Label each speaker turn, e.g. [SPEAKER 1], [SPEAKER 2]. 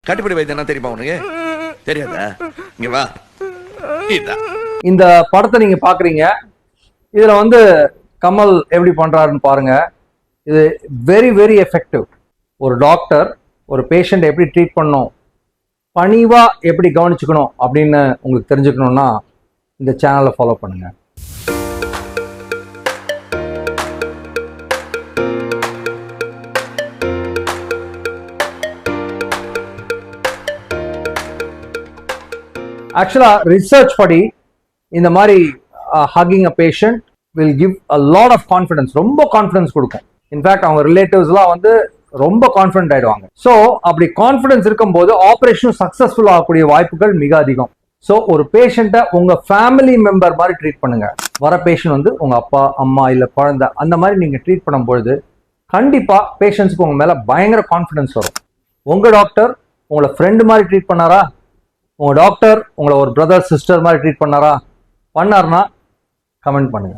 [SPEAKER 1] கட்டுப்படி வைத்தியனா தெரியுமா உனக்கு? தெரியாதா? இங்க வா.
[SPEAKER 2] இந்த படத்தை நீங்க பாக்குறீங்க. இதுல வந்து கமல் எப்படி பண்றாருன்னு பாருங்க. இது வெரி வெரி எஃபெக்டிவ். ஒரு டாக்டர் ஒரு பேஷண்ட் எப்படி ட்ரீட் பண்ணணும், பணிவா எப்படி கவனிச்சுக்கணும் அப்படின்னு உங்களுக்கு தெரிஞ்சுக்கணும்னா இந்த சேனலை ஃபாலோ பண்ணுங்க. ஆக்சுவலா ரிசர்ச் படி இந்த மாதிரி hugging a patient will give a lot of confidence, ரொம்ப கான்ஃபிடன்ஸ் கொடுக்கும். இன்ஃபேக்ட் அவங்க ரிலேட்டிவ்ஸ்லாம் வந்து ரொம்ப கான்ஃபிடென்ட் ஆயிடுவாங்க. ஸோ அப்படி கான்ஃபிடன்ஸ் இருக்கும்போது ஆப்ரேஷன் சக்சஸ்ஃபுல் ஆகக்கூடிய வாய்ப்புகள் மிக அதிகம். ஸோ ஒரு பேஷண்ட்டை உங்க ஃபேமிலி மெம்பர் மாதிரி ட்ரீட் பண்ணுங்க. வர பேஷண்ட் வந்து உங்க அப்பா அம்மா இல்லை குழந்தை அந்த மாதிரி நீங்க ட்ரீட் பண்ணும்பொழுது கண்டிப்பா பேஷண்ட்ஸ்க்கு உங்க மேல பயங்கர கான்ஃபிடன்ஸ் வரும். உங்க டாக்டர் உங்களை ஃப்ரெண்டு மாதிரி ட்ரீட் பண்ணாரா, உங்க டாக்டர் உங்களை ஒரு பிரதர் சிஸ்டர் மாதிரி ட்ரீட் பண்ணாரா, பண்ணார்னா கமெண்ட் பண்ணுங்க.